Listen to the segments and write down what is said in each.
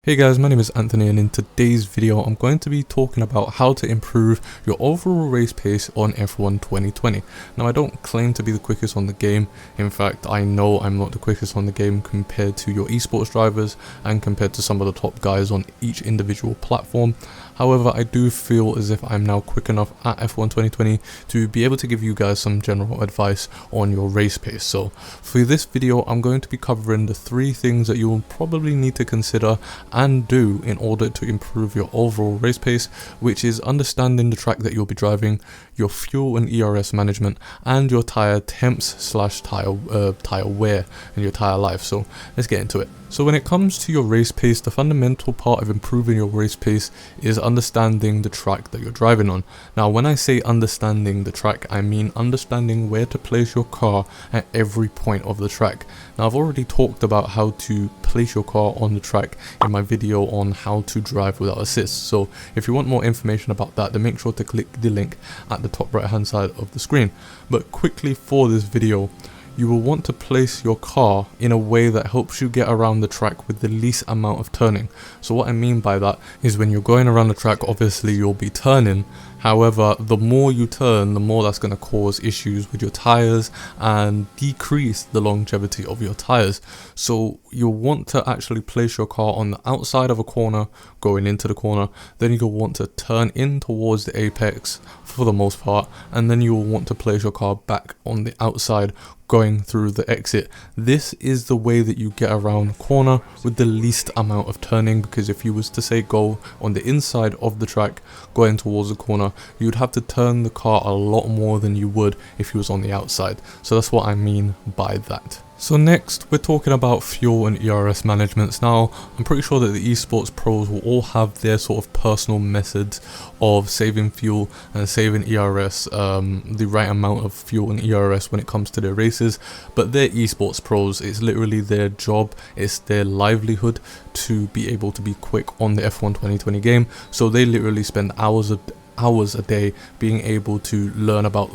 Hey guys, my name is Anthony, and in today's video I'm going to be talking about how to improve your overall race pace on F1 2020. Now, I don't claim to be the quickest on the game. In fact, I know I'm not the quickest on the game compared to your esports drivers and compared to some of the top guys on each individual platform. However, I do feel as if I'm now quick enough at F1 2020 to be able to give you guys some general advice on your race pace. So for this video, I'm going to be covering the 3 things that you'll probably need to consider and do in order to improve your overall race pace, which is understanding the track that you'll be driving, your fuel and ERS management, and your tire temps / tire wear and your tire life. So let's get into it. So when it comes to your race pace, the fundamental part of improving your race pace is understanding the track that you're driving on. Now, when I say understanding the track, I mean understanding where to place your car at every point of the track. Now, I've already talked about how to place your car on the track in my video on how to drive without assist. So if you want more information about that, then make sure to click the link at the top right hand side of the screen. But quickly for this video, you will want to place your car in a way that helps you get around the track with the least amount of turning. So what I mean by that is when you're going around the track, obviously you'll be turning. However, the more you turn, the more that's going to cause issues with your tires and decrease the longevity of your tires. So you'll want to actually place your car on the outside of a corner going into the corner. Then you'll want to turn in towards the apex for the most part, and then you'll want to place your car back on the outside going through the exit. This is the way that you get around the corner with the least amount of turning, because if you was to say go on the inside of the track going towards the corner, you'd have to turn the car a lot more than you would if you was on the outside. So that's what I mean by that. So next, we're talking about fuel and ERS managements. Now, I'm pretty sure that the esports pros will all have their sort of personal methods of saving fuel and saving ERS, the right amount of fuel and ERS when it comes to their races. But they're esports pros. It's literally their job, it's their livelihood to be able to be quick on the F1 2020 game. So they literally spend hours a day being able to learn about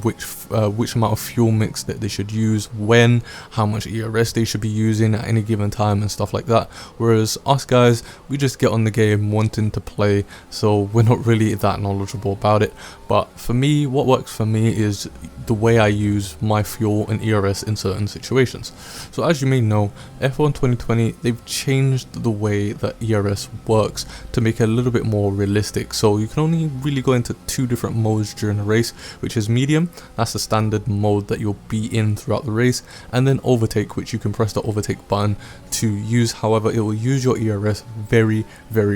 which amount of fuel mix that they should use, when, how much ERS they should be using at any given time and stuff like that. Whereas us guys, we just get on the game wanting to play, so we're not really that knowledgeable about it. But for me, what works for me is the way I use my fuel and ERS in certain situations. So as you may know, F1 2020, they've changed the way that ERS works to make it a little bit more realistic. So you can only really go into 2 different modes during a race, which is medium, that's the standard mode that you'll be in throughout the race, and then overtake, which you can press the overtake button to use. However, it will use your ERS very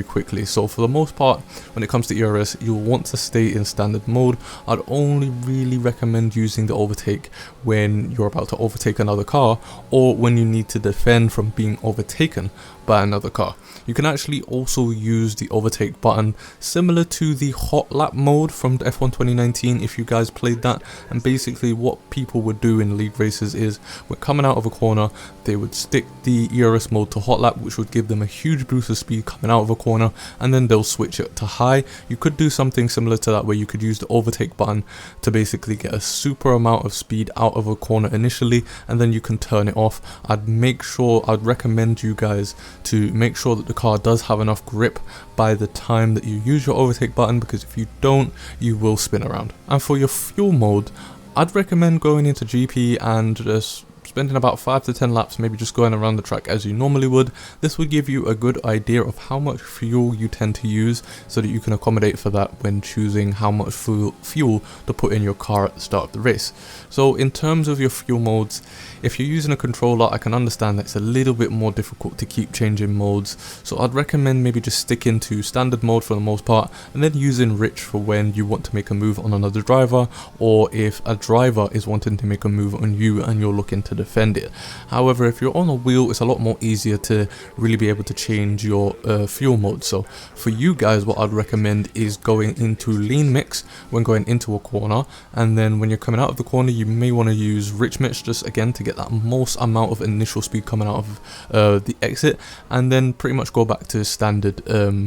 quickly. So for the most part, when it comes to ERS, you'll want to stay in standard mode. I'd only really recommend using the overtake when you're about to overtake another car, or when you need to defend from being overtaken by another car. You can actually also use the overtake button similar to the hot lap mode from the F1 2019 if you guys played that. And basically what people would do in league races is when coming out of a corner, they would stick the ERS mode to hot lap, which would give them a huge boost of speed coming out of a corner, and then they'll switch it to high. You could do something similar to that where you could use the overtake button to basically get a super amount of speed out of a corner initially, and then you can turn it off. I'd recommend you guys to make sure that the car does have enough grip by the time that you use your overtake button, because if you don't, you will spin around. And for your fuel mode, I'd recommend going into GP and just spending about 5 to 10 laps, maybe just going around the track as you normally would. This would give you a good idea of how much fuel you tend to use, so that you can accommodate for that when choosing how much fuel to put in your car at the start of the race. So in terms of your fuel modes, if you're using a controller, I can understand that it's a little bit more difficult to keep changing modes. So I'd recommend maybe just sticking to standard mode for the most part, and then using rich for when you want to make a move on another driver, or if a driver is wanting to make a move on you and you're looking to defend it. However, if you're on a wheel, it's a lot more easier to really be able to change your fuel mode. So for you guys, what I'd recommend is going into lean mix when going into a corner, and then when you're coming out of the corner, you may want to use rich mix just again to get that most amount of initial speed coming out of the exit, and then pretty much go back to standard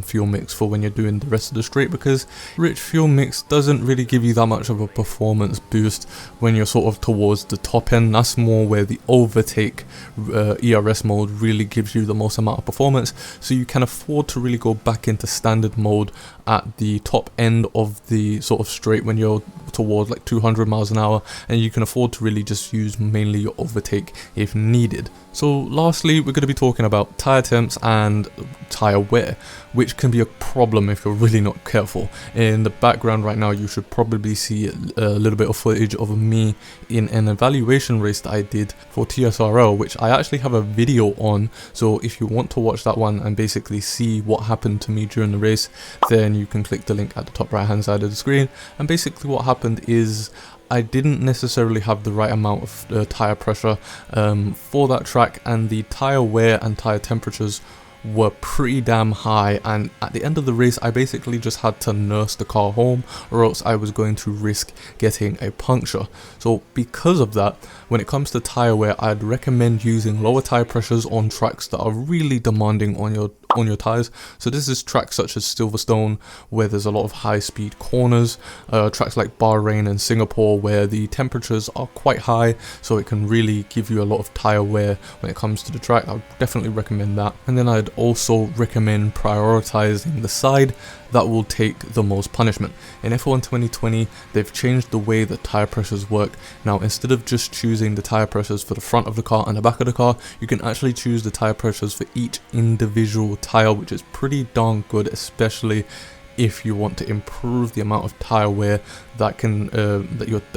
fuel mix for when you're doing the rest of the straight, because rich fuel mix doesn't really give you that much of a performance boost when you're sort of towards the top end. That's more where the overtake ERS mode really gives you the most amount of performance, so you can afford to really go back into standard mode at the top end of the sort of straight when you're towards like 200 miles an hour, and you can afford to really just use mainly your overtake if needed. So lastly, we're going to be talking about tire temps and tire wear, which can be a problem if you're really not careful. In the background right now, you should probably see a little bit of footage of me in an evaluation race that I did for TSRL, which I actually have a video on. So if you want to watch that one and basically see what happened to me during the race, then you can click the link at the top right hand side of the screen. And basically what happened is I didn't necessarily have the right amount of tire pressure for that track, and the tire wear and tire temperatures were pretty damn high, and at the end of the race I basically just had to nurse the car home, or else I was going to risk getting a puncture. So because of that, when it comes to tire wear, I'd recommend using lower tire pressures on tracks that are really demanding on your tires. So this is tracks such as Silverstone, where there's a lot of high speed corners, tracks like Bahrain and Singapore, where the temperatures are quite high, so it can really give you a lot of tire wear when it comes to the track. I would definitely recommend that. And then I'd also recommend prioritizing the side that will take the most punishment. In F1 2020, they've changed the way that tire pressures work. Now, instead of just choosing the tire pressures for the front of the car and the back of the car, you can actually choose the tire pressures for each individual tire, which is pretty darn good, especially if you want to improve the amount of tire wear that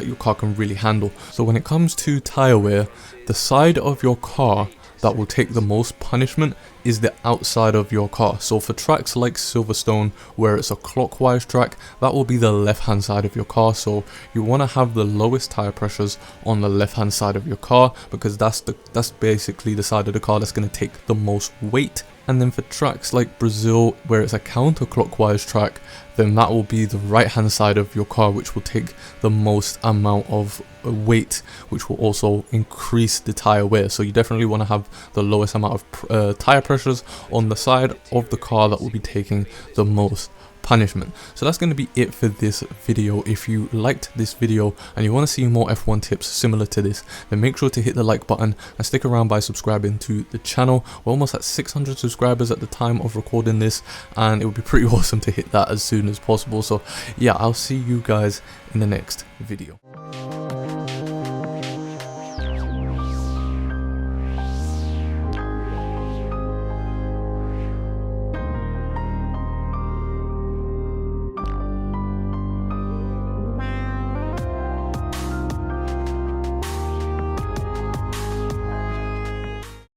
your car can really handle. So when it comes to tire wear, the side of your car that will take the most punishment is the outside of your car. So for tracks like Silverstone, where it's a clockwise track, that will be the left hand side of your car. So you want to have the lowest tire pressures on the left hand side of your car, because that's basically the side of the car that's going to take the most weight. And then for tracks like Brazil, where it's a counterclockwise track, then that will be the right hand side of your car, which will take the most amount of weight, which will also increase the tire wear. So you definitely want to have the lowest amount of tire pressures on the side of the car that will be taking the most punishment. So that's going to be it for this video. If you liked this video and you want to see more F1 tips similar to this, then make sure to hit the like button and stick around by subscribing to the channel. We're almost at 600 subscribers at the time of recording this, and it would be pretty awesome to hit that as soon as possible. So yeah, I'll see you guys in the next video.